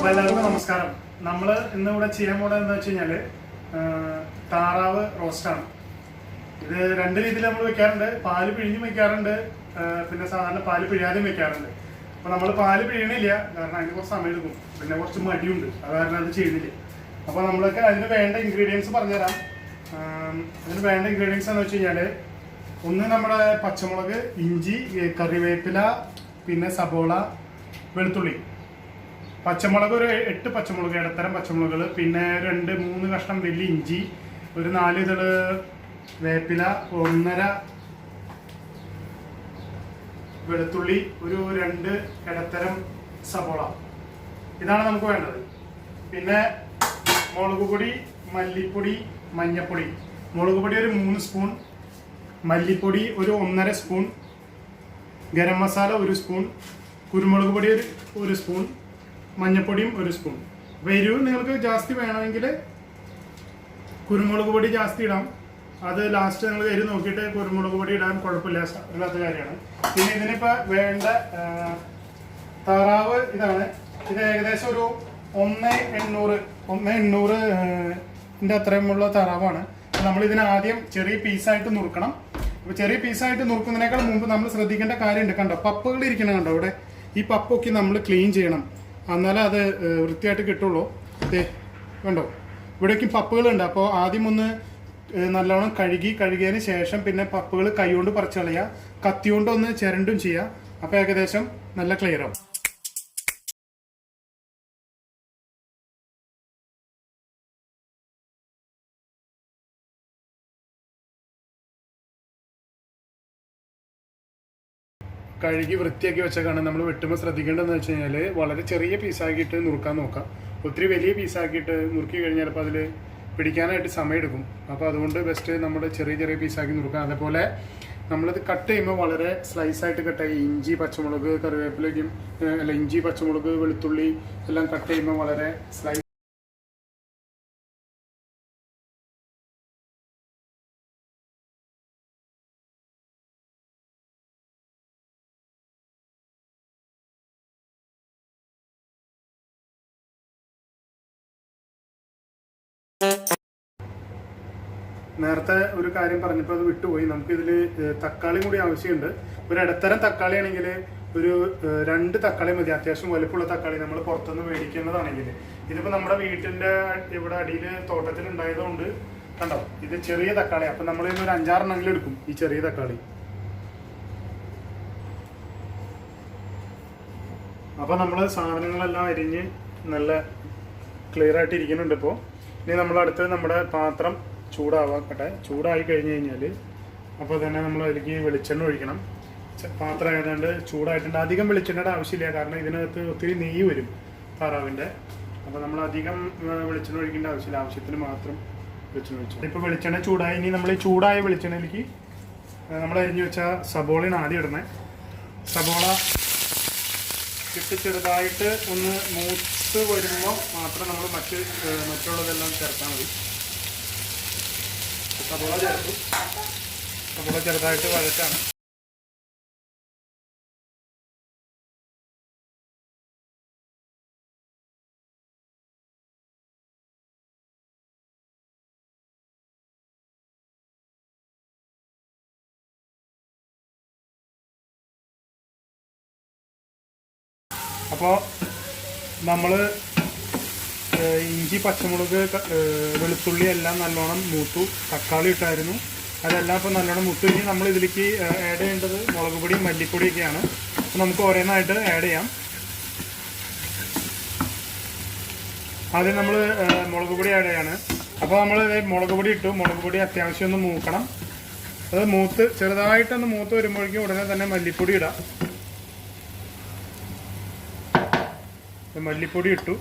അപ്പോൾ എല്ലാവർക്കും നമസ്കാരം. നമ്മൾ ഇന്നിവിടെ ചെയ്യാൻ പോകുന്നത് എന്താ വെച്ച് കഴിഞ്ഞാൽ താറാവ് റോസ്റ്റാണ്. ഇത് രണ്ട് രീതിയിൽ നമ്മൾ വെക്കാറുണ്ട്. പാല് പിഴിഞ്ഞും വെക്കാറുണ്ട്, പിന്നെ സാധാരണ പാല് പിഴിയാതെയും വെക്കാറുണ്ട്. അപ്പോൾ നമ്മൾ പാല് പിഴിയണില്ല, കാരണം അതിന് കുറച്ച് സമയം എടുക്കും, പിന്നെ കുറച്ച് മടിയുണ്ട്, അത് കാരണം അത് ചെയ്യുന്നില്ല. അപ്പോൾ നമ്മളൊക്കെ അതിന് വേണ്ട ഇൻഗ്രീഡിയൻസ് പറഞ്ഞുതരാം. അതിന് വേണ്ട ഇൻഗ്രീഡിയൻസ് എന്ന് വെച്ച് കഴിഞ്ഞാൽ ഒന്ന് നമ്മുടെ പച്ചമുളക്, ഇഞ്ചി, കറിവേപ്പില, പിന്നെ സബോള, വെളുത്തുള്ളി. പച്ചമുളക് ഒരു 8 പച്ചമുളക്, ഇടത്തരം പച്ചമുളകുകൾ, പിന്നെ 2-3 കഷ്ണം വലിയ ഇഞ്ചി, ഒരു 4 ഇതള് വേപ്പില, 1.5 വെളുത്തുള്ളി, ഒരു 2 ഇടത്തരം സബോള. ഇതാണ് നമുക്ക് വേണ്ടത്. പിന്നെ മുളക് പൊടി, മല്ലിപ്പൊടി, മഞ്ഞപ്പൊടി. മുളക് പൊടി ഒരു 3 സ്പൂൺ, മല്ലിപ്പൊടി ഒരു 1.5 സ്പൂൺ, ഗരം മസാല 1 സ്പൂൺ, കുരുമുളക് പൊടി ഒരു സ്പൂൺ, മഞ്ഞപ്പൊടിയും 1 സ്പൂൺ. അപ്പോൾ എരിവ് നിങ്ങൾക്ക് ജാസ്തി വേണമെങ്കിൽ കുരുമുളക് പൊടി ജാസ്തി ഇടാം. അത് ലാസ്റ്റ് നിങ്ങൾ എരിവ് നോക്കിയിട്ട് കുരുമുളക് പൊടി ഇടാൻ കുഴപ്പമില്ലാത്ത കാര്യമാണ്. പിന്നെ ഇതിനിപ്പോൾ വേണ്ട താറാവ് ഇതാണ്. ഇത് ഏകദേശം ഒരു 1.800 അത്രയുമുള്ള താറാവാണ്. നമ്മൾ ഇതിനെ ആദ്യം ചെറിയ പീസായിട്ട് നുറുക്കണം. അപ്പോൾ ചെറിയ പീസായിട്ട് നുറുക്കുന്നതിനേക്കാൾ മുമ്പ് നമ്മൾ ശ്രദ്ധിക്കേണ്ട കാര്യമുണ്ട്. കണ്ടോ, പപ്പുകൾ ഇരിക്കണം, കണ്ടോ ഇവിടെ. ഈ പപ്പൊക്കെ നമ്മൾ ക്ലീൻ ചെയ്യണം, എന്നാലേ അത് വൃത്തിയായിട്ട് കിട്ടുള്ളൂ. കണ്ടോ, ഇവിടേക്കും പപ്പുകളുണ്ട്. അപ്പോൾ ആദ്യം ഒന്ന് നല്ലോണം കഴുകിയതിന് ശേഷം പിന്നെ പപ്പുകൾ കൈകൊണ്ട് പറിച്ച് കളയുക, കത്തി കൊണ്ടൊന്ന് ചിരണ്ടും ചെയ്യുക. അപ്പോൾ ഏകദേശം നല്ല ക്ലിയർ ആവും. കഴുകി വൃത്തിയാക്കി വെച്ചേക്കാണ്. നമ്മൾ വെട്ടുമ്പോൾ ശ്രദ്ധിക്കേണ്ടതെന്ന് വെച്ച് കഴിഞ്ഞാൽ വളരെ ചെറിയ പീസാക്കിയിട്ട് നുറുക്കാൻ നോക്കാം. ഒത്തിരി വലിയ പീസാക്കിയിട്ട് നുറുക്കി കഴിഞ്ഞാൽ അപ്പോൾ അതിൽ പിടിക്കാനായിട്ട് സമയമെടുക്കും. അപ്പോൾ അതുകൊണ്ട് ബെസ്റ്റ് നമ്മൾ ചെറിയ പീസാക്കി നുറുക്കാം. അതേപോലെ നമ്മളിത് കട്ട് ചെയ്യുമ്പോൾ വളരെ സ്ലൈസായിട്ട് കട്ട് ചെയ്യും. ഇഞ്ചി, പച്ചമുളക്, കറിവേപ്പിലേക്കും ഇഞ്ചി, പച്ചമുളക്, വെളുത്തുള്ളി എല്ലാം കട്ട് ചെയ്യുമ്പോൾ വളരെ സ്ലൈസ്. നേരത്തെ ഒരു കാര്യം പറഞ്ഞപ്പോൾ അത് വിട്ടുപോയി. നമുക്കിതിൽ തക്കാളി കൂടി ആവശ്യമുണ്ട്. ഒരു ഇടത്തരം തക്കാളി ആണെങ്കിൽ ഒരു 2 തക്കാളി മതി. അത്യാവശ്യം വലുപ്പമുള്ള തക്കാളി നമ്മൾ പുറത്തുനിന്ന് മേടിക്കുന്നതാണെങ്കിൽ. ഇതിപ്പോൾ നമ്മുടെ വീട്ടിൻ്റെ ഇവിടെ അടിയിൽ തോട്ടത്തിൽ ഉണ്ടായതുകൊണ്ട് കണ്ടോ, ഇത് ചെറിയ തക്കാളി. അപ്പം നമ്മൾ ഇതിന് ഒരു 5-6 എണ്ണമെങ്കിലും എടുക്കും ഈ ചെറിയ തക്കാളി. അപ്പോൾ നമ്മൾ സാധനങ്ങളെല്ലാം അരിഞ്ഞ് നല്ല ക്ലിയർ ആയിട്ട് ഇരിക്കുന്നുണ്ട്. ഇപ്പോൾ ഇനി നമ്മളടുത്ത് നമ്മുടെ പാത്രം ചൂടാവാക്കട്ടെ. ചൂടായി കഴിഞ്ഞ് കഴിഞ്ഞാൽ അപ്പോൾ തന്നെ നമ്മൾ അതിലേക്ക് വെളിച്ചെണ്ണ ഒഴിക്കണം. പാത്രം ആയതുകൊണ്ട് ചൂടായിട്ടുണ്ട്. അധികം വെളിച്ചെണ്ണയുടെ ആവശ്യമില്ല, കാരണം ഇതിനകത്ത് ഒത്തിരി നെയ്യ് വരും താറാവിൻ്റെ. അപ്പോൾ നമ്മൾ അധികം വെളിച്ചെണ്ണ ഒഴിക്കേണ്ട ആവശ്യമില്ല, ആവശ്യത്തിന് മാത്രം വെളിച്ചെണ്ണ ഒഴിച്ചു. ഇപ്പോൾ വെളിച്ചെണ്ണ ചൂടായി. ഇനി നമ്മൾ ഈ ചൂടായ വെളിച്ചെണ്ണയിലേക്ക് നമ്മൾ അരിഞ്ഞു വെച്ച സബോളയാണ് ആദ്യം ഇടുന്നത്. സബോള ഇട്ട് ചെറുതായിട്ട് ഒന്ന് മൂത്ത് വരുമ്പോൾ മാത്രം നമ്മൾ മറ്റുള്ളതെല്ലാം ചേർത്താൽ മതി. സബോള ചേർത്തു. സബോള ചെറുതായിട്ട് വഴറ്റാണ്. അപ്പോൾ നമ്മൾ ഇഞ്ചി, പച്ചമുളക്, വെളുത്തുള്ളി എല്ലാം നല്ലോണം മൂത്തു. തക്കാളി ഇട്ടായിരുന്നു, അതെല്ലാം ഇപ്പോൾ നല്ലോണം മൂത്തു. ഇനി നമ്മൾ ഇതിലേക്ക് ആഡ് ചെയ്യേണ്ടത് മുളക് പൊടിയും മല്ലിപ്പൊടിയൊക്കെയാണ്. അപ്പോൾ നമുക്ക് ഓരോന്നായിട്ട് ആഡ് ചെയ്യാം. ആദ്യം നമ്മൾ മുളക് പൊടി ആഡ് ചെയ്യാണ്. അപ്പോൾ നമ്മൾ മുളക് പൊടി ഇട്ടു. മുളക് പൊടി അത്യാവശ്യം ഒന്ന് മൂക്കണം. അത് ചെറുതായിട്ടൊന്ന് മൂത്ത് വരുമ്പോഴേക്കും ഉടനെ തന്നെ മല്ലിപ്പൊടി ഇടാം. മല്ലിപ്പൊടി ഇട്ടു.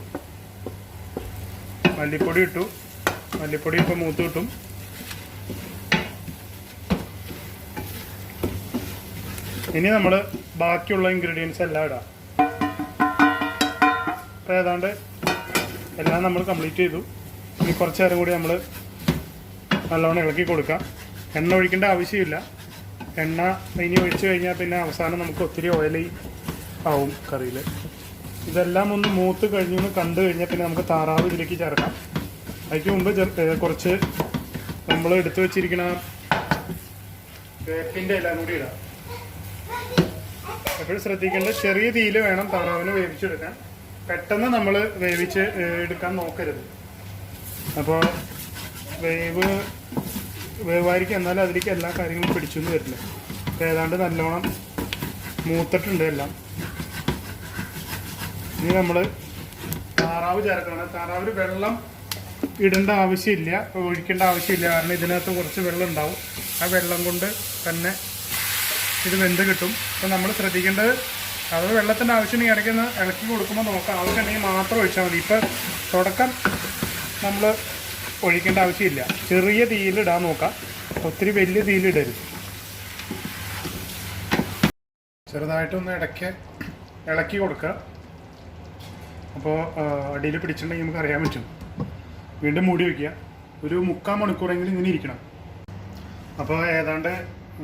മല്ലിപ്പൊടി ഇപ്പോൾ മൂത്ത് കിട്ടും. ഇനി നമ്മൾ ബാക്കിയുള്ള ഇൻഗ്രീഡിയൻസ് എല്ലാം ഇടാം. അപ്പോൾ ഏതാണ്ട് എല്ലാം നമ്മൾ കംപ്ലീറ്റ് ചെയ്തു. ഇനി കുറച്ച് നേരം കൂടി നമ്മൾ നല്ലോണം ഇളക്കി കൊടുക്കാം. എണ്ണ ഒഴിക്കേണ്ട ആവശ്യമില്ല. എണ്ണ ഇനി ഒഴിച്ചു കഴിഞ്ഞാൽ പിന്നെ അവസാനം നമുക്ക് ഒത്തിരി ഓയിലി ആവും കറിയിൽ. ഇതെല്ലാം ഒന്ന് മൂത്ത് കഴിഞ്ഞ് കണ്ടു കഴിഞ്ഞാൽ പിന്നെ നമുക്ക് താറാവ് ഇതിലേക്ക് ചേർക്കാം. അതിന് മുമ്പ് കുറച്ച് നമ്മൾ എടുത്തു വെച്ചിരിക്കുന്ന വേപ്പിൻ്റെ എല്ലാം കൂടി ഇടാം. എപ്പോഴും ശ്രദ്ധിക്കേണ്ടത് ചെറിയ തീയിൽ വേണം താറാവിനെ വേവിച്ചെടുക്കാൻ. പെട്ടെന്ന് നമ്മൾ വേവിച്ച് എടുക്കാൻ നോക്കരുത്. അപ്പോൾ വേവായിരിക്കും, എന്നാലും അതിലേക്ക് എല്ലാ കാര്യങ്ങളും പിടിച്ചൊന്നും വരില്ല. ഏതാണ്ട് നല്ലോണം മൂത്തിട്ടുണ്ട് എല്ലാം. ഇനി നമ്മൾ താറാവ് ചേർക്കണം. താറാവിൽ വെള്ളം ഇടേണ്ട ആവശ്യമില്ല, ഒഴിക്കേണ്ട ആവശ്യമില്ല. കാരണം ഇതിനകത്ത് കുറച്ച് വെള്ളം ഉണ്ടാവും. ആ വെള്ളം കൊണ്ട് തന്നെ ഇത് വെന്ത് കിട്ടും. അപ്പോൾ നമ്മൾ ശ്രദ്ധിക്കേണ്ടത് അത് വെള്ളത്തിൻ്റെ ആവശ്യമുണ്ടെങ്കിൽ ഇടയ്ക്കൊന്ന് ഇളക്കി കൊടുക്കുമ്പോൾ നോക്കാം. ആവശ്യമുണ്ടെങ്കിൽ മാത്രം ഒഴിച്ചാൽ മതി. ഇപ്പം തുടക്കം നമ്മൾ ഒഴിക്കേണ്ട ആവശ്യമില്ല. ചെറിയ തീയിലിടാൻ നോക്കാം, ഒത്തിരി വലിയ തീയിലിടരുത്. ചെറുതായിട്ടൊന്ന് ഇളക്കി കൊടുക്കുക. അപ്പോൾ അടിയിൽ പിടിച്ചിട്ടുണ്ടെങ്കിൽ നമുക്ക് അറിയാൻ പറ്റും. വീണ്ടും മൂടി വയ്ക്കുക. ഒരു 3/4 മണിക്കൂറെങ്കിലും ഇങ്ങനെ ഇരിക്കണം. അപ്പോൾ ഏതാണ്ട്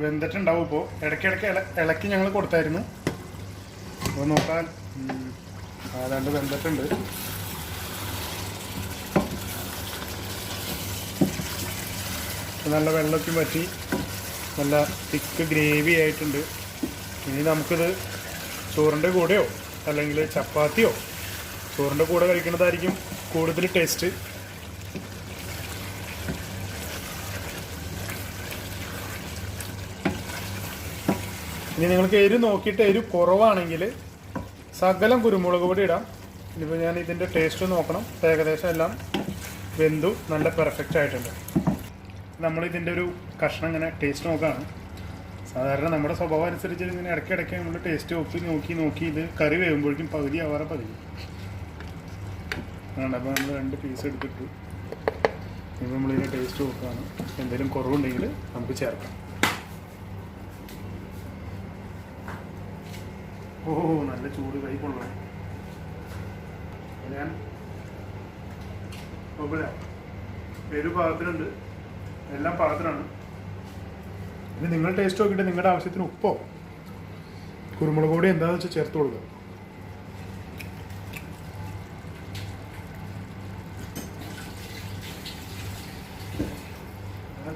വെന്തിട്ടുണ്ടാവും. ഇപ്പോൾ ഇടയ്ക്കിടയ്ക്ക് ഇളക്കി ഞങ്ങൾ കൊടുത്തായിരുന്നു. അപ്പോൾ നോക്കാൻ ഏതാണ്ട് വെന്തിട്ടുണ്ട്. നല്ല വെള്ളമൊക്കെ പറ്റി നല്ല തിക്ക് ഗ്രേവി ആയിട്ടുണ്ട്. ഇനി നമുക്കിത് ചോറിൻ്റെ കൂടെയോ അല്ലെങ്കിൽ ചപ്പാത്തിയോ ചോറിൻ്റെ കൂടെ കഴിക്കുന്നതായിരിക്കും കൂടുതൽ ടേസ്റ്റ്. ഇനി നിങ്ങൾക്ക് എരിവ് നോക്കിയിട്ട് എരിവ് കുറവാണെങ്കിൽ ശകലം കുരുമുളക് പൊടി ഇടാം. ഇനിയിപ്പോൾ ഞാൻ ഇതിൻ്റെ ടേസ്റ്റ് നോക്കണം. ഏകദേശം എല്ലാം വെന്തു നല്ല പെർഫെക്റ്റ് ആയിട്ടുണ്ട്. നമ്മളിതിൻ്റെ ഒരു കഷ്ണം ഇങ്ങനെ ടേസ്റ്റ് നോക്കുകയാണ്. സാധാരണ നമ്മുടെ സ്വഭാവം അനുസരിച്ച് ഇങ്ങനെ ഇടയ്ക്കിടയ്ക്ക് നമ്മൾ ടേസ്റ്റ് നോക്കി ഇത് കറി വേകുമ്പോഴേക്കും പകുതി ആവാറെ പകുതി ആണ്. അപ്പോൾ നമ്മൾ 2 പീസ് എടുത്തിട്ടു. ഇനി നമ്മളിതിൻ്റെ ടേസ്റ്റ് നോക്കുകയാണ്. എന്തെങ്കിലും കുറവുണ്ടെങ്കിൽ നമുക്ക് ചേർക്കാം. ഓ, നല്ല ചൂട് കൈ കൊള്ളണം. ഞാൻ ഒരു പാകത്തിനുണ്ട്, എല്ലാം പാകത്തിനാണ്. ഇത് നിങ്ങൾ ടേസ്റ്റ് നോക്കിയിട്ട് നിങ്ങളുടെ ആവശ്യത്തിന് ഉപ്പോ കുരുമുളക് പൊടി എന്താണെന്ന് വെച്ചാൽ ചേർത്ത് കൊടുക്കുക.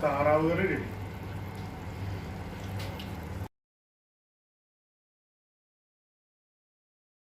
താറാവ് കറി റെഡി.